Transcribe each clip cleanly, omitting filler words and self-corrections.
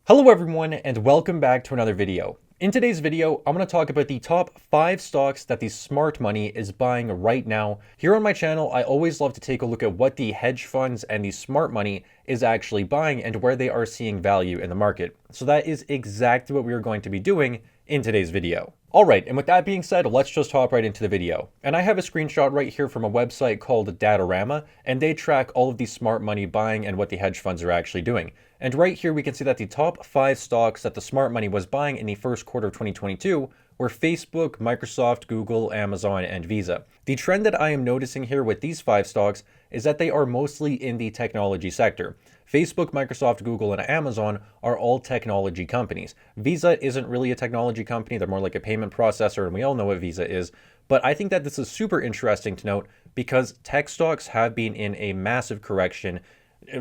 Hello everyone and welcome back to another video. In today's video, I'm going to talk about the top 5 stocks that the smart money is buying right now. Here on my channel, I always love to take a look at what the hedge funds and the smart money is actually buying and where they are seeing value in the market. So that is exactly what we are going to be doing in today's video. Alright, and with that being said, let's just hop right into the video. And I have a screenshot right here from a website called Datorama, and they track all of the smart money buying and what the hedge funds are actually doing. And right here we can see that the top 5 stocks that the smart money was buying in the first quarter of 2022 were Facebook, Microsoft, Google, Amazon, and Visa. The trend that I am noticing here with these 5 stocks is that they are mostly in the technology sector. Facebook, Microsoft, Google, and Amazon are all technology companies. Visa isn't really a technology company. They're more like a payment processor, and we all know what Visa is. But I think that this is super interesting to note because tech stocks have been in a massive correction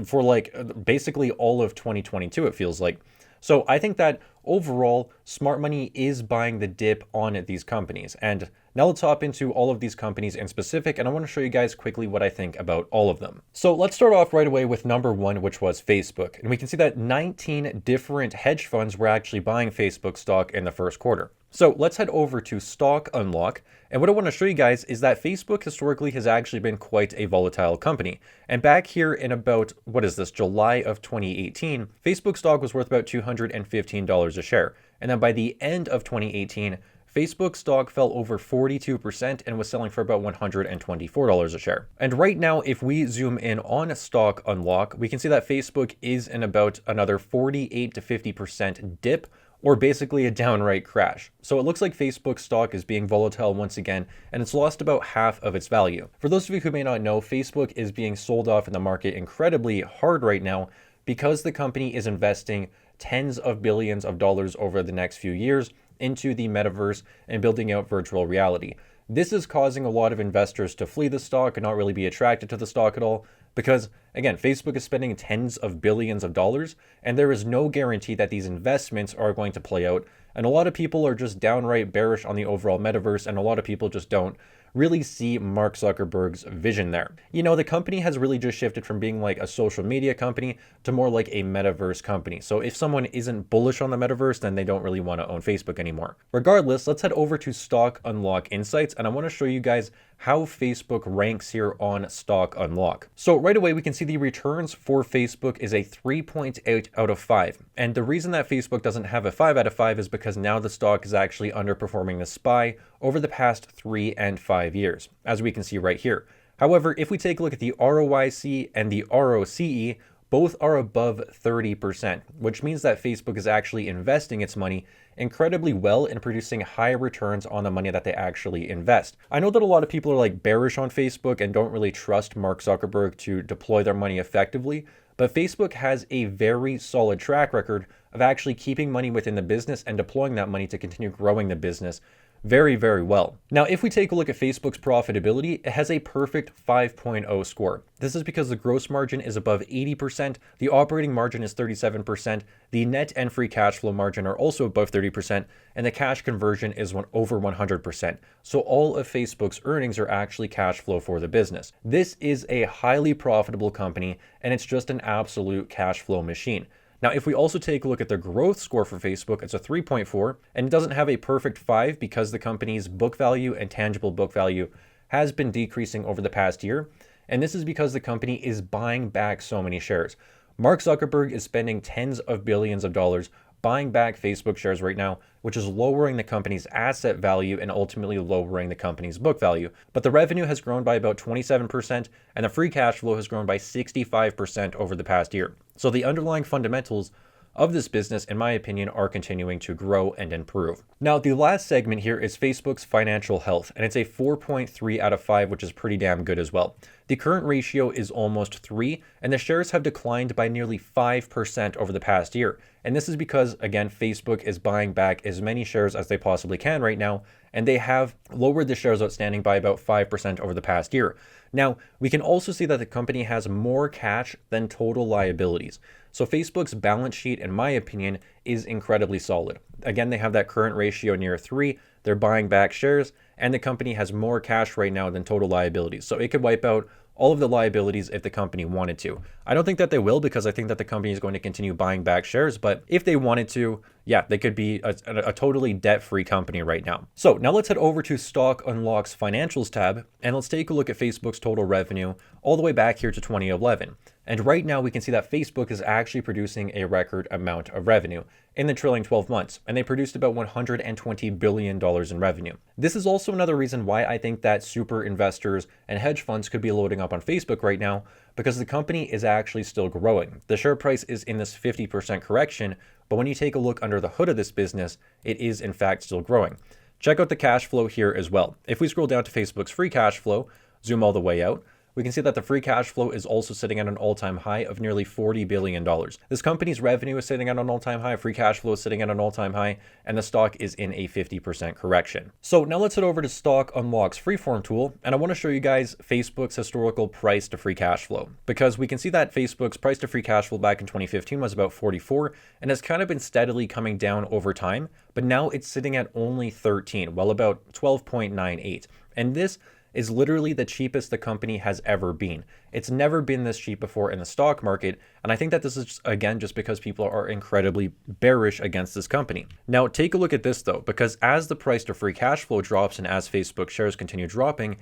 for like basically all of 2022, it feels like. So I think that overall, smart money is buying the dip on these companies. And now let's hop into all of these companies in specific, and I want to show you guys quickly what I think about all of them. So let's start off right away with number 1, which was Facebook. And we can see that 19 different hedge funds were actually buying Facebook stock in the first quarter. So let's head over to Stock Unlock. And what I want to show you guys is that Facebook historically has actually been quite a volatile company. And back here in about, July of 2018, Facebook stock was worth about $215 a share. And then by the end of 2018, Facebook stock fell over 42% and was selling for about $124 a share. And right now, if we zoom in on Stock Unlock, we can see that Facebook is in about another 48 to 50% dip, or basically a downright crash. So it looks like Facebook stock is being volatile once again, and it's lost about half of its value. For those of you who may not know, Facebook is being sold off in the market incredibly hard right now because the company is investing tens of billions of dollars over the next few years into the metaverse and building out virtual reality. This is causing a lot of investors to flee the stock and not really be attracted to the stock at all because, again, Facebook is spending tens of billions of dollars and there is no guarantee that these investments are going to play out. And a lot of people are just downright bearish on the overall metaverse, and a lot of people just don't really see Mark Zuckerberg's vision there. You know, the company has really just shifted from being like a social media company to more like a metaverse company. So if someone isn't bullish on the metaverse, then they don't really want to own Facebook anymore. Regardless, let's head over to Stock Unlock Insights, and I want to show you guys how Facebook ranks here on Stock Unlock. So right away, we can see the returns for Facebook is a 3.8 out of 5. And the reason that Facebook doesn't have a 5 out of 5 is because now the stock is actually underperforming the SPY over the past 3 and 5 years, as we can see right here. However, if we take a look at the ROIC and the ROCE, both are above 30%, which means that Facebook is actually investing its money incredibly well in producing high returns on the money that they actually invest. I know that a lot of people are like bearish on Facebook and don't really trust Mark Zuckerberg to deploy their money effectively, but Facebook has a very solid track record of actually keeping money within the business and deploying that money to continue growing the business very, very well. Now, if we take a look at Facebook's profitability, it has a perfect 5.0 score. This is because the gross margin is above 80%, the operating margin is 37%, the net and free cash flow margin are also above 30%, and the cash conversion is over 100%. So all of Facebook's earnings are actually cash flow for the business. This is a highly profitable company, and it's just an absolute cash flow machine. Now, if we also take a look at the growth score for Facebook, it's a 3.4, and it doesn't have a perfect 5 because the company's book value and tangible book value has been decreasing over the past year. And this is because the company is buying back so many shares. Mark Zuckerberg is spending tens of billions of dollars buying back Facebook shares right now, which is lowering the company's asset value and ultimately lowering the company's book value. But the revenue has grown by about 27%, and the free cash flow has grown by 65% over the past year. So the underlying fundamentals of this business, in my opinion, are continuing to grow and improve. Now, the last segment here is Facebook's financial health, and it's a 4.3 out of 5, which is pretty damn good as well. The current ratio is almost 3, and the shares have declined by nearly 5% over the past year. And this is because, again, Facebook is buying back as many shares as they possibly can right now, and they have lowered the shares outstanding by about 5% over the past year. Now, we can also see that the company has more cash than total liabilities. So Facebook's balance sheet, in my opinion, is incredibly solid. Again, they have that current ratio near 3. They're buying back shares, and the company has more cash right now than total liabilities. So it could wipe out all of the liabilities if the company wanted to. I don't think that they will, because I think that the company is going to continue buying back shares, but if they wanted to, yeah, they could be a totally debt-free company right now. So now let's head over to Stock Unlock's Financials tab, and let's take a look at Facebook's total revenue all the way back here to 2011. And right now we can see that Facebook is actually producing a record amount of revenue in the trailing 12 months, and they produced about $120 billion in revenue. This is also another reason why I think that super investors and hedge funds could be loading up on Facebook right now, because the company is actually still growing. The share price is in this 50% correction, but when you take a look under the hood of this business, it is in fact still growing. Check out the cash flow here as well. If we scroll down to Facebook's free cash flow, zoom all the way out, we can see that the free cash flow is also sitting at an all-time high of nearly $40 billion. This company's revenue is sitting at an all-time high, free cash flow is sitting at an all-time high, and the stock is in a 50% correction. So now let's head over to Stock Unlock's freeform tool, and I want to show you guys Facebook's historical price to free cash flow, because we can see that Facebook's price to free cash flow back in 2015 was about 44 and has kind of been steadily coming down over time, but now it's sitting at only 13, well, about 12.98. And this is literally the cheapest the company has ever been. It's never been this cheap before in the stock market, and I think that this is, again, just because people are incredibly bearish against this company. Now, take a look at this, though, because as the price to free cash flow drops and as Facebook shares continue dropping,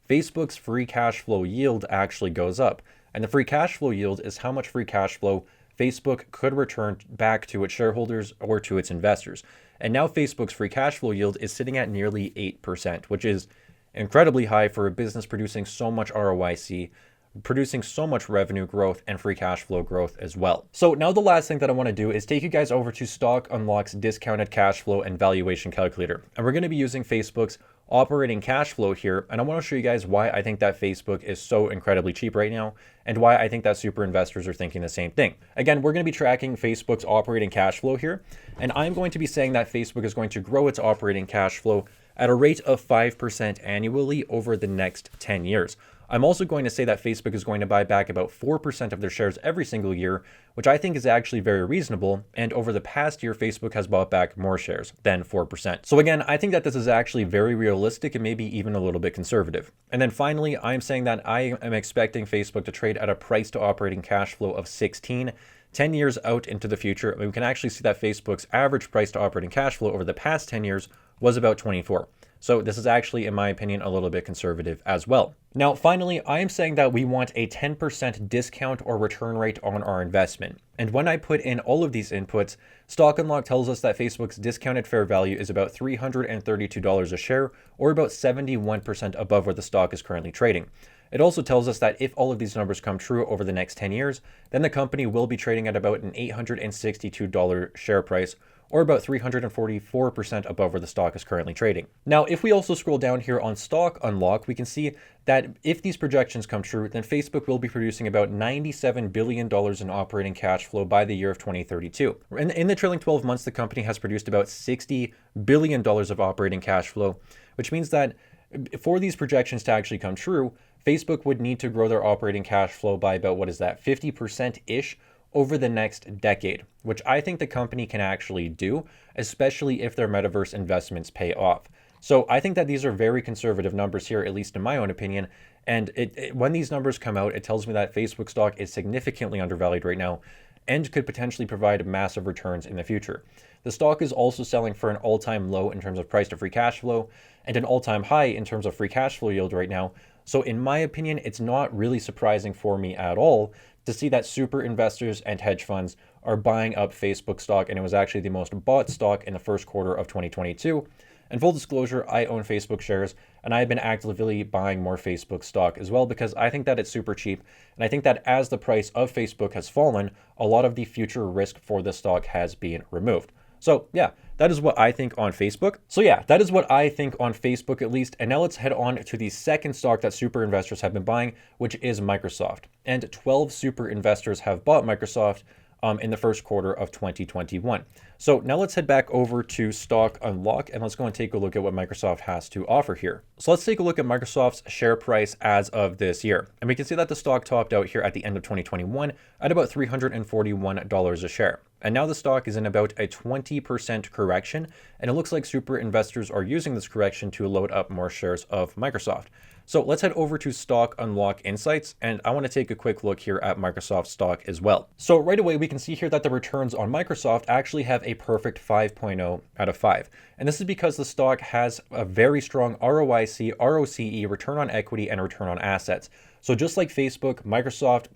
Facebook's free cash flow yield actually goes up. And the free cash flow yield is how much free cash flow Facebook could return back to its shareholders or to its investors. And now Facebook's free cash flow yield is sitting at nearly 8%, which is incredibly high for a business producing so much ROIC, producing so much revenue growth and free cash flow growth as well. So now the last thing that I want to do is take you guys over to Stock Unlock's discounted cash flow and valuation calculator. And we're going to be using Facebook's operating cash flow here. And I want to show you guys why I think that Facebook is so incredibly cheap right now, and why I think that super investors are thinking the same thing. Again, we're going to be tracking Facebook's operating cash flow here. And I'm going to be saying that Facebook is going to grow its operating cash flow at a rate of 5% annually over the next 10 years. I'm also going to say that Facebook is going to buy back about 4% of their shares every single year, which I think is actually very reasonable. And over the past year, Facebook has bought back more shares than 4%. So again, I think that this is actually very realistic and maybe even a little bit conservative. And then finally, I'm saying that I am expecting Facebook to trade at a price to operating cash flow of 16. 10 years out into the future, we can actually see that Facebook's average price to operating cash flow over the past 10 years was about 24. So this is actually, in my opinion, a little bit conservative as well. Now, finally, I am saying that we want a 10% discount or return rate on our investment. And when I put in all of these inputs, Stock Unlock tells us that Facebook's discounted fair value is about $332 a share, or about 71% above where the stock is currently trading. It also tells us that if all of these numbers come true over the next 10 years, then the company will be trading at about an $862 share price, or about 344% above where the stock is currently trading. Now, if we also scroll down here on Stock Unlock, we can see that if these projections come true, then Facebook will be producing about $97 billion in operating cash flow by the year of 2032. In the trailing 12 months, the company has produced about $60 billion of operating cash flow, which means that for these projections to actually come true, Facebook would need to grow their operating cash flow by about, 50%-ish over the next decade, which I think the company can actually do, especially if their metaverse investments pay off. So I think that these are very conservative numbers here, at least in my own opinion. And when these numbers come out, it tells me that Facebook stock is significantly undervalued right now and could potentially provide massive returns in the future. The stock is also selling for an all-time low in terms of price to free cash flow and an all-time high in terms of free cash flow yield right now. So in my opinion, it's not really surprising for me at all to see that super investors and hedge funds are buying up Facebook stock, and it was actually the most bought stock in the first quarter of 2022. And full disclosure, I own Facebook shares, and I've been actively buying more Facebook stock as well because I think that it's super cheap. And I think that as the price of Facebook has fallen, a lot of the future risk for the stock has been removed. So yeah, that is what I think on Facebook. At least. And now let's head on to the second stock that super investors have been buying, which is Microsoft. And 12 super investors have bought Microsoft in the first quarter of 2021. So now let's head back over to Stock Unlock and let's go and take a look at what Microsoft has to offer here. So let's take a look at Microsoft's share price as of this year. And we can see that the stock topped out here at the end of 2021 at about $341 a share. And now the stock is in about a 20% correction, and it looks like super investors are using this correction to load up more shares of Microsoft. So let's head over to Stock Unlock Insights, and I want to take a quick look here at Microsoft stock as well. So right away, we can see here that the returns on Microsoft actually have a perfect 5.0 out of 5. And this is because the stock has a very strong ROIC, ROCE, return on equity, and return on assets. So just like Facebook, Microsoft,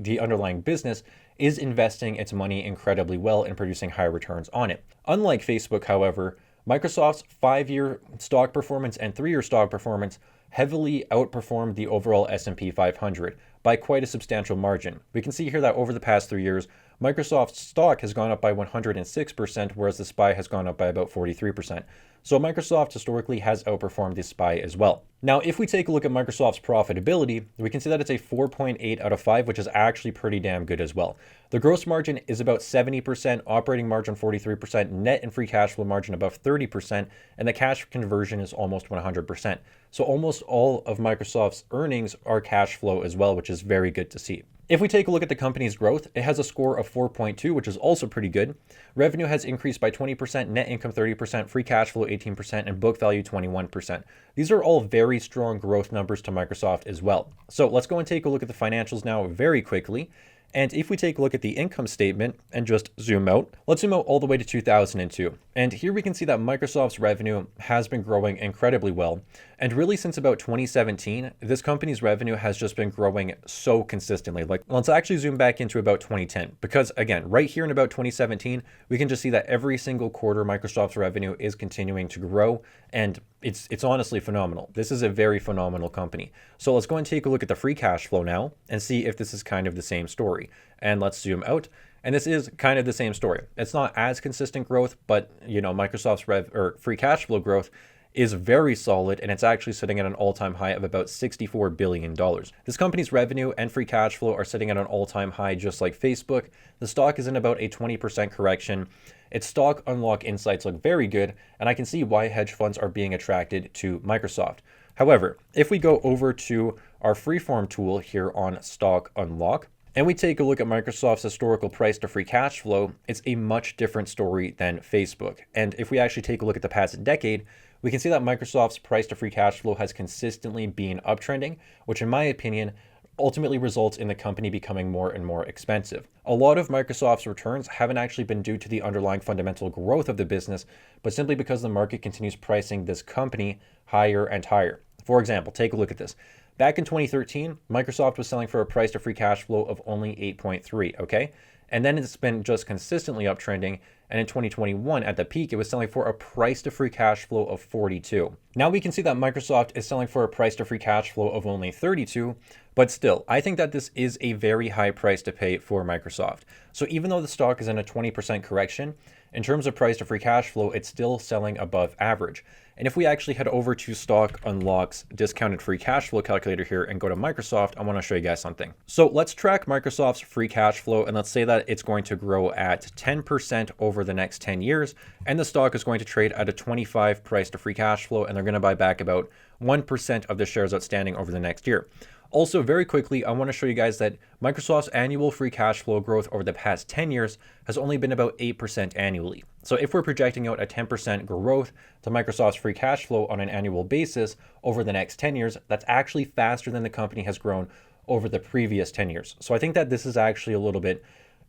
the underlying business is investing its money incredibly well and producing high returns on it. Unlike Facebook, however, Microsoft's 5-year stock performance and 3-year stock performance heavily outperformed the overall S&P 500 by quite a substantial margin. We can see here that over the past 3 years, Microsoft's stock has gone up by 106%, whereas the SPY has gone up by about 43%. So Microsoft historically has outperformed the SPY as well. Now, if we take a look at Microsoft's profitability, we can see that it's a 4.8 out of 5, which is actually pretty damn good as well. The gross margin is about 70%, operating margin 43%, net and free cash flow margin above 30%, and the cash conversion is almost 100%. So almost all of Microsoft's earnings are cash flow as well, which is very good to see. If we take a look at the company's growth, it has a score of 4.2, which is also pretty good. Revenue has increased by 20%, net income 30%, free cash flow 18%, and book value 21%. These are all very strong growth numbers to Microsoft as well. So let's go and take a look at the financials now very quickly. And if we take a look at the income statement and just zoom out, let's zoom out all the way to 2002. And here we can see that Microsoft's revenue has been growing incredibly well. And really since about 2017, this company's revenue has just been growing so consistently. Like, let's actually zoom back into about 2010, because again, right here in about 2017, we can just see that every single quarter Microsoft's revenue is continuing to grow, and it's honestly phenomenal. This is a very phenomenal company. So let's go and take a look at the free cash flow now and see if this is kind of the same story. And let's zoom out. And this is kind of the same story. It's not as consistent growth, but Microsoft's free cash flow growth is very solid, and it's actually sitting at an all-time high of about $64 billion. This company's revenue and free cash flow are sitting at an all-time high, just like Facebook. The stock is in about a 20% correction. Its stock unlock insights look very good, and I can see why hedge funds are being attracted to Microsoft. However, if we go over to our freeform tool here on Stock Unlock, and we take a look at Microsoft's historical price to free cash flow, it's a much different story than Facebook. And if we actually take a look at the past decade, we can see that Microsoft's price to free cash flow has consistently been uptrending, which in my opinion ultimately results in the company becoming more and more expensive. A lot of Microsoft's returns haven't actually been due to the underlying fundamental growth of the business, but simply because the market continues pricing this company higher and higher. For example, take a look at this. Back in 2013, Microsoft was selling for a price to free cash flow of only 8.3, okay? And then it's been just consistently uptrending. And in 2021, at the peak, it was selling for a price to free cash flow of 42. Now we can see that Microsoft is selling for a price to free cash flow of only 32, but still, I think that this is a very high price to pay for Microsoft. So even though the stock is in a 20% correction, in terms of price to free cash flow, it's still selling above average. And if we actually head over to Stock Unlock's discounted free cash flow calculator here and go to Microsoft, I want to show you guys something. So let's track Microsoft's free cash flow, and let's say that it's going to grow at 10% over the next 10 years, and the stock is going to trade at a 25 price to free cash flow, and they're going to buy back about 1% of the shares outstanding over the next year. Also, very quickly, I want to show you guys that Microsoft's annual free cash flow growth over the past 10 years has only been about 8% annually. So if we're projecting out a 10% growth to Microsoft's free cash flow on an annual basis over the next 10 years, that's actually faster than the company has grown over the previous 10 years. So I think that this is actually a little bit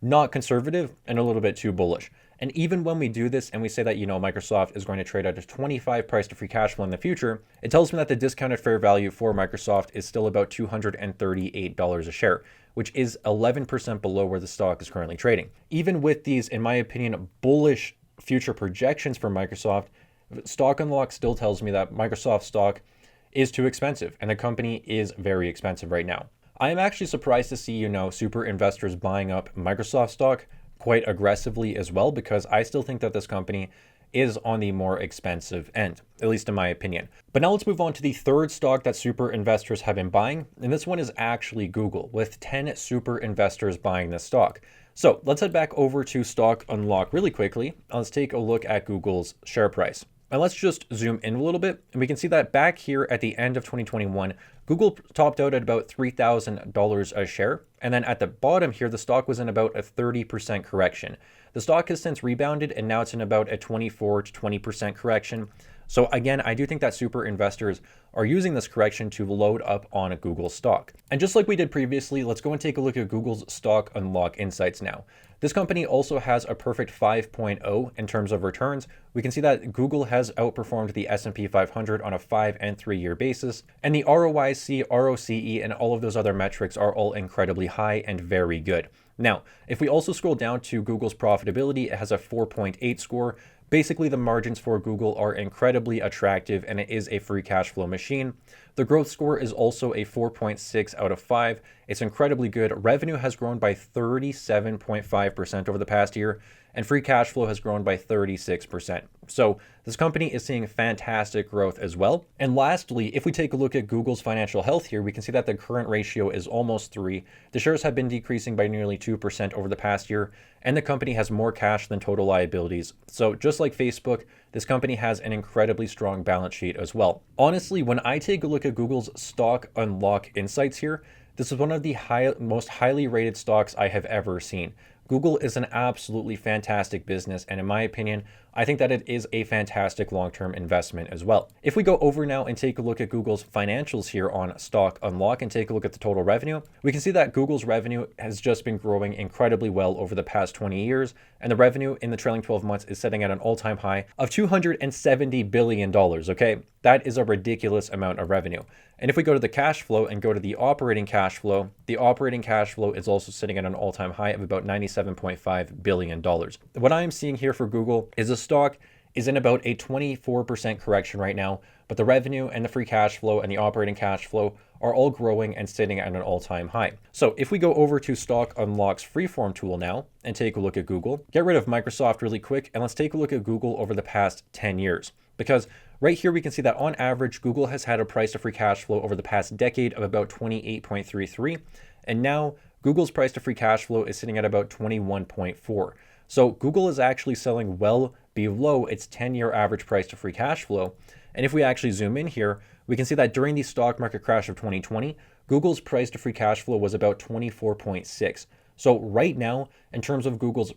not conservative and a little bit too bullish. And even when we do this and we say that, Microsoft is going to trade at a 25 price to free cash flow in the future, it tells me that the discounted fair value for Microsoft is still about $238 a share, which is 11% below where the stock is currently trading. Even with these, in my opinion, bullish future projections for Microsoft, Stock Unlock still tells me that Microsoft stock is too expensive and the company is very expensive right now. I am actually surprised to see, super investors buying up Microsoft stock quite aggressively as well, because I still think that this company is on the more expensive end, at least in my opinion. But now let's move on to the third stock that super investors have been buying, and this one is actually Google, with 10 super investors buying this stock. So let's head back over to Stock Unlock really quickly. Let's take a look at Google's share price. And let's just zoom in a little bit, and we can see that back here at the end of 2021, Google topped out at about $3,000 a share. And then at the bottom here, the stock was in about a 30% correction. The stock has since rebounded, and now it's in about a 24 to 20% correction. So again, I do think that super investors are using this correction to load up on a Google stock. And just like we did previously, let's go and take a look at Google's stock unlock insights now. This company also has a perfect 5.0 in terms of returns. We can see that Google has outperformed the S&P 500 on a 5 and 3 year basis. And the ROIC, ROCE, and all of those other metrics are all incredibly high and very good. Now, if we also scroll down to Google's profitability, it has a 4.8 score. Basically, the margins for Google are incredibly attractive, and it is a free cash flow machine. The growth score is also a 4.6 out of 5. It's incredibly good. Revenue has grown by 37.5% over the past year, and free cash flow has grown by 36%. So this company is seeing fantastic growth as well. And lastly, if we take a look at Google's financial health here, we can see that the current ratio is almost 3. The shares have been decreasing by nearly 2% over the past year, and the company has more cash than total liabilities. So just like Facebook, this company has an incredibly strong balance sheet as well. Honestly, when I take a look at Google's stock unlock insights here, this is one of the most highly rated stocks I have ever seen. Google is an absolutely fantastic business, and in my opinion, I think that it is a fantastic long-term investment as well. If we go over now and take a look at Google's financials here on Stock Unlock and take a look at the total revenue, we can see that Google's revenue has just been growing incredibly well over the past 20 years, and the revenue in the trailing 12 months is sitting at an all-time high of $270 billion, okay? That is a ridiculous amount of revenue. And if we go to the cash flow and go to the operating cash flow is also sitting at an all-time high of about $97.5 billion. What I am seeing here for Google is the stock is in about a 24% correction right now, but the revenue and the free cash flow and the operating cash flow are all growing and sitting at an all-time high. So if we go over to Stock Unlock's freeform tool now and take a look at Google, get rid of Microsoft really quick, and let's take a look at Google over the past 10 years. Because right here we can see that on average, Google has had a price to free cash flow over the past decade of about 28.33, and now Google's price to free cash flow is sitting at about 21.4. So Google is actually selling well below its 10-year average price to free cash flow. And if we actually zoom in here, we can see that during the stock market crash of 2020, Google's price to free cash flow was about 24.6. So right now, in terms of Google's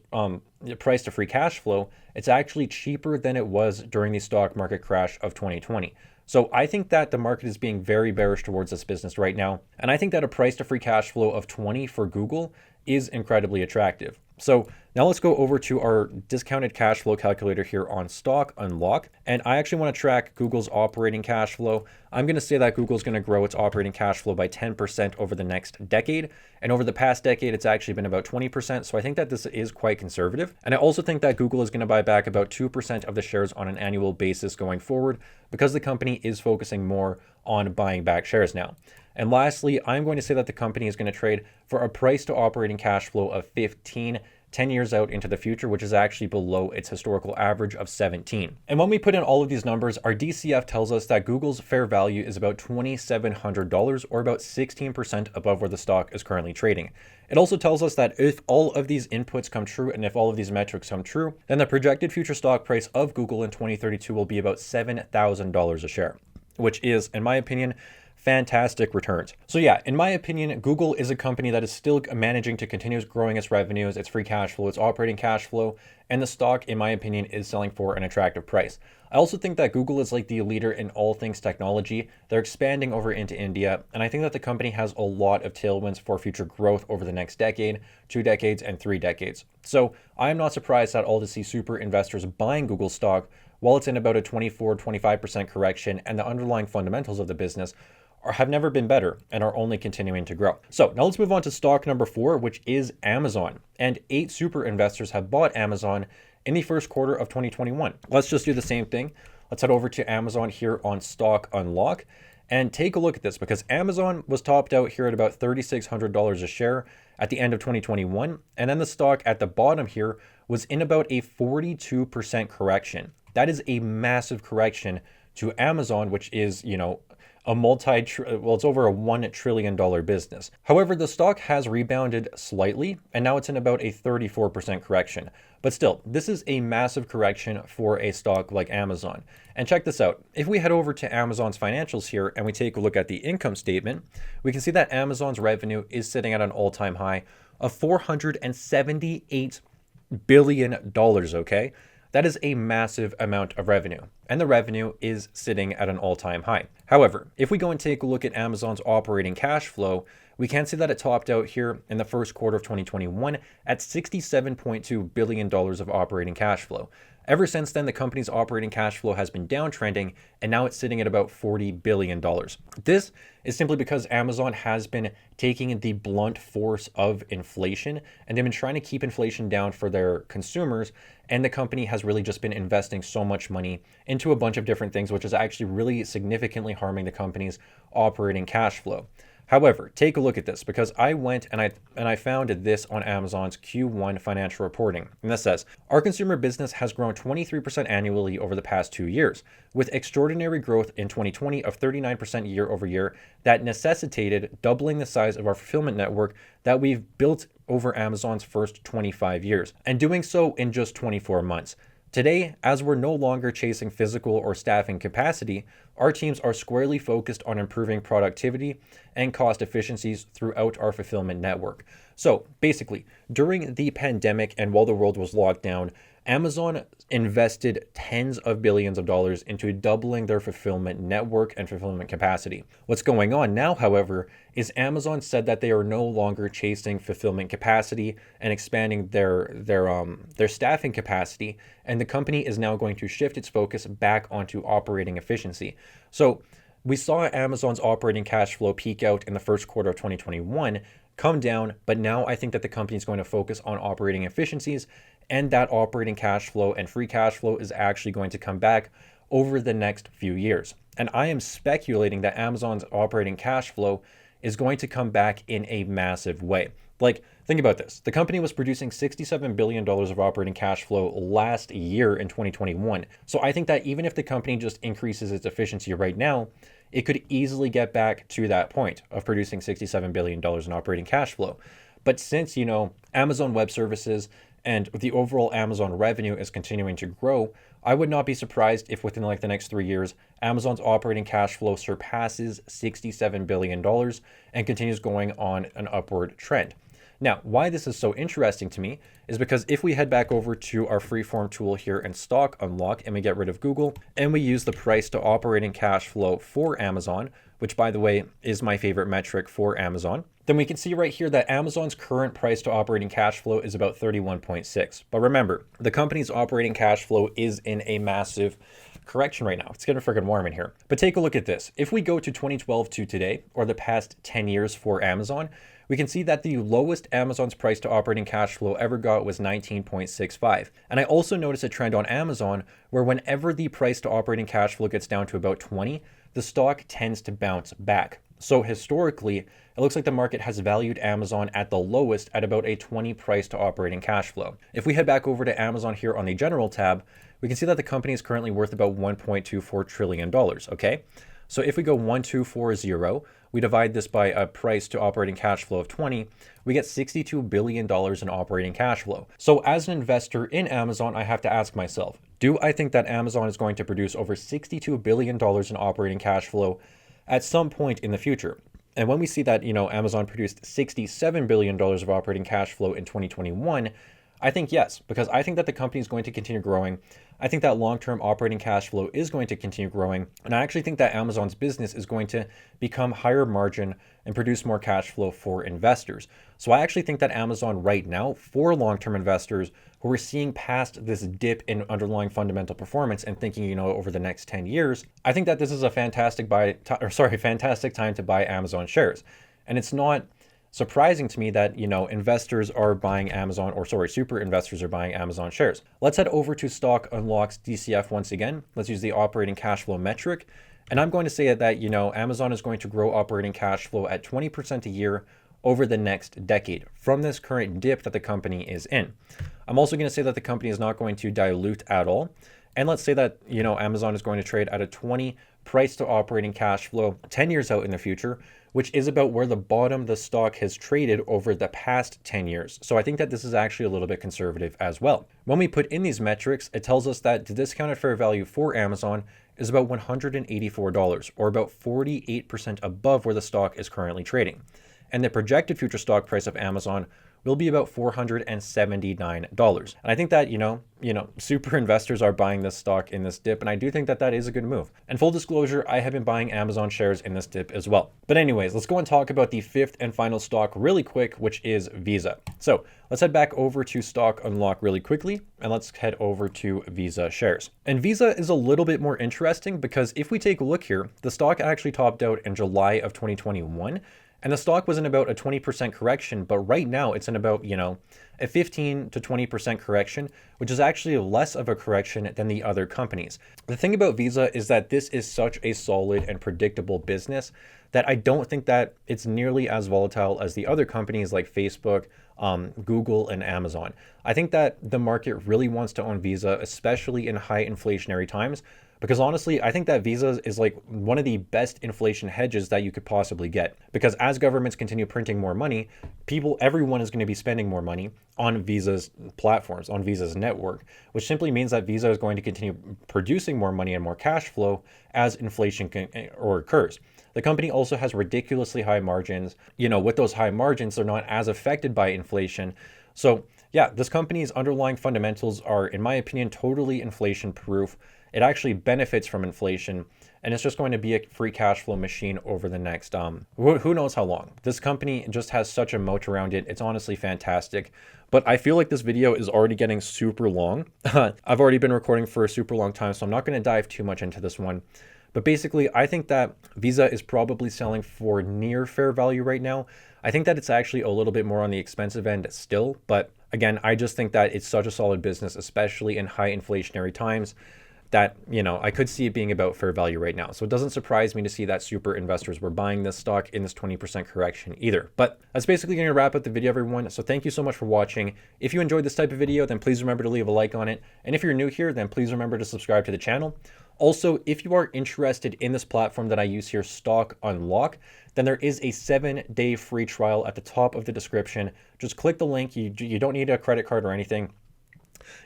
price to free cash flow, it's actually cheaper than it was during the stock market crash of 2020. So I think that the market is being very bearish towards this business right now. And I think that a price to free cash flow of 20 for Google is incredibly attractive. So now let's go over to our discounted cash flow calculator here on Stock Unlock. And I actually want to track Google's operating cash flow. I'm going to say that Google's going to grow its operating cash flow by 10% over the next decade. And over the past decade, it's actually been about 20%. So I think that this is quite conservative. And I also think that Google is going to buy back about 2% of the shares on an annual basis going forward, because the company is focusing more on buying back shares now. And lastly, I'm going to say that the company is going to trade for a price to operating cash flow of 15, 10 years out into the future, which is actually below its historical average of 17. And when we put in all of these numbers, our DCF tells us that Google's fair value is about $2,700, or about 16% above where the stock is currently trading. It also tells us that if all of these inputs come true and if all of these metrics come true, then the projected future stock price of Google in 2032 will be about $7,000 a share, which is, in my opinion, fantastic returns. So yeah, in my opinion, Google is a company that is still managing to continue growing its revenues, its free cash flow, its operating cash flow, and the stock, in my opinion, is selling for an attractive price. I also think that Google is like the leader in all things technology. They're expanding over into India, and I think that the company has a lot of tailwinds for future growth over the next decade, 2 decades, and 3 decades. So I am not surprised at all to see super investors buying Google stock while it's in about a 24-25% correction, and the underlying fundamentals of the business have never been better and are only continuing to grow. So now let's move on to stock number 4, which is Amazon. And 8 super investors have bought Amazon in the first quarter of 2021. Let's just do the same thing. Let's head over to Amazon here on Stock Unlock and take a look at this, because Amazon was topped out here at about $3,600 a share at the end of 2021. And then the stock at the bottom here was in about a 42% correction. That is a massive correction to Amazon, which is, well, it's over a $1 trillion business. However, the stock has rebounded slightly, and now it's in about a 34% correction. But still, this is a massive correction for a stock like Amazon. And check this out. If we head over to Amazon's financials here and we take a look at the income statement, we can see that Amazon's revenue is sitting at an all-time high of $478 billion, okay? That is a massive amount of revenue, and the revenue is sitting at an all-time high. However, if we go and take a look at Amazon's operating cash flow, we can see that it topped out here in the first quarter of 2021 at $67.2 billion of operating cash flow. Ever since then, the company's operating cash flow has been downtrending, and now it's sitting at about $40 billion. This is simply because Amazon has been taking the blunt force of inflation, and they've been trying to keep inflation down for their consumers, and the company has really just been investing so much money into a bunch of different things, which is actually really significantly harming the company's operating cash flow. However, take a look at this, because I went and I found this on Amazon's Q1 financial reporting. And this says, our consumer business has grown 23% annually over the past 2 years, with extraordinary growth in 2020 of 39% year over year that necessitated doubling the size of our fulfillment network that we've built over Amazon's first 25 years, and doing so in just 24 months. Today, as we're no longer chasing physical or staffing capacity, our teams are squarely focused on improving productivity and cost efficiencies throughout our fulfillment network. So basically, during the pandemic and while the world was locked down, Amazon invested tens of billions of dollars into doubling their fulfillment network and fulfillment capacity. What's going on now, however, is Amazon said that they are no longer chasing fulfillment capacity and expanding their staffing capacity, and the company is now going to shift its focus back onto operating efficiency. So we saw Amazon's operating cash flow peak out in the first quarter of 2021, come down, but now I think that the company is going to focus on operating efficiencies, and that operating cash flow and free cash flow is actually going to come back over the next few years. And I am speculating that Amazon's operating cash flow is going to come back in a massive way. Like, think about this. The company was producing $67 billion of operating cash flow last year in 2021. So I think that even if the company just increases its efficiency right now, it could easily get back to that point of producing $67 billion in operating cash flow. But since, Amazon Web Services and the overall Amazon revenue is continuing to grow, I would not be surprised if within the next 3 years, Amazon's operating cash flow surpasses $67 billion and continues going on an upward trend. Now, why this is so interesting to me is because if we head back over to our freeform tool here in Stock Unlock and we get rid of Google and we use the price to operating cash flow for Amazon, which by the way is my favorite metric for Amazon, then we can see right here that Amazon's current price to operating cash flow is about 31.6. But remember, the company's operating cash flow is in a massive correction right now. It's getting freaking warm in here. But take a look at this. If we go to 2012 to today, or the past 10 years for Amazon, we can see that the lowest Amazon's price to operating cash flow ever got was 19.65. And I also notice a trend on Amazon where whenever the price to operating cash flow gets down to about 20, the stock tends to bounce back. So historically, it looks like the market has valued Amazon at the lowest at about a 20 price to operating cash flow. If we head back over to Amazon here on the general tab, we can see that the company is currently worth about $1.24 trillion, okay? So if we go 1240, we divide this by a price to operating cash flow of 20, we get $62 billion in operating cash flow. So as an investor in Amazon, I have to ask myself, do I think that Amazon is going to produce over $62 billion in operating cash flow at some point in the future? And when we see that, Amazon produced $67 billion of operating cash flow in 2021, I think yes, because I think that the company is going to continue growing. I think that long-term operating cash flow is going to continue growing. And I actually think that Amazon's business is going to become higher margin and produce more cash flow for investors. So I actually think that Amazon right now, for long-term investors who are seeing past this dip in underlying fundamental performance and thinking, over the next 10 years, I think that this is a fantastic time to buy Amazon shares. And it's not surprising to me that, investors are buying super investors are buying Amazon shares. Let's head over to Stock Unlock's DCF once again. Let's use the operating cash flow metric. And I'm going to say that, Amazon is going to grow operating cash flow at 20% a year over the next decade from this current dip that the company is in. I'm also going to say that the company is not going to dilute at all. And let's say that, Amazon is going to trade at a 20 price to operating cash flow 10 years out in the future, which is about where the bottom the stock has traded over the past 10 years. So I think that this is actually a little bit conservative as well. When we put in these metrics, it tells us that the discounted fair value for Amazon is about $184, or about 48% above where the stock is currently trading. And the projected future stock price of Amazon will be about $479. And I think that, super investors are buying this stock in this dip, and I do think that that is a good move. And full disclosure, I have been buying Amazon shares in this dip as well. But anyways, let's go and talk about the fifth and final stock really quick, which is Visa. So let's head back over to Stock Unlock really quickly, and let's head over to Visa shares. And Visa is a little bit more interesting because if we take a look here, the stock actually topped out in July of 2021. And the stock was in about a 20% correction, but right now it's in about, a 15 to 20% correction, which is actually less of a correction than the other companies. The thing about Visa is that this is such a solid and predictable business that I don't think that it's nearly as volatile as the other companies like Facebook, Google, and Amazon. I think that the market really wants to own Visa, especially in high inflationary times, because honestly, I think that Visa is like one of the best inflation hedges that you could possibly get. Because as governments continue printing more money, everyone is going to be spending more money on Visa's platforms, on Visa's network, which simply means that Visa is going to continue producing more money and more cash flow as inflation occurs. The company also has ridiculously high margins. With those high margins, they're not as affected by inflation. So yeah, this company's underlying fundamentals are, in my opinion, totally inflation proof. It actually benefits from inflation, and it's just going to be a free cash flow machine over the next, who knows how long. This company just has such a moat around it. It's honestly fantastic. But I feel like this video is already getting super long. I've already been recording for a super long time, so I'm not going to dive too much into this one. But basically, I think that Visa is probably selling for near fair value right now. I think that it's actually a little bit more on the expensive end still. But again, I just think that it's such a solid business, especially in high inflationary times, that, I could see it being about fair value right now. So it doesn't surprise me to see that super investors were buying this stock in this 20% correction either. But that's basically going to wrap up the video, everyone. So thank you so much for watching. If you enjoyed this type of video, then please remember to leave a like on it. And if you're new here, then please remember to subscribe to the channel. Also, if you are interested in this platform that I use here, Stock Unlock, then there is a 7-day free trial at the top of the description. Just click the link. You don't need a credit card or anything.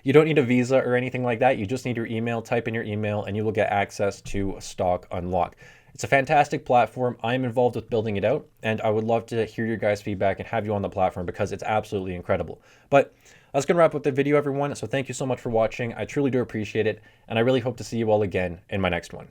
You don't need a Visa or anything like that. You just need your email, type in your email, and you will get access to Stock Unlock. It's a fantastic platform. I'm involved with building it out, and I would love to hear your guys' feedback and have you on the platform because it's absolutely incredible. But that's going to wrap up the video, everyone. So thank you so much for watching. I truly do appreciate it, and I really hope to see you all again in my next one.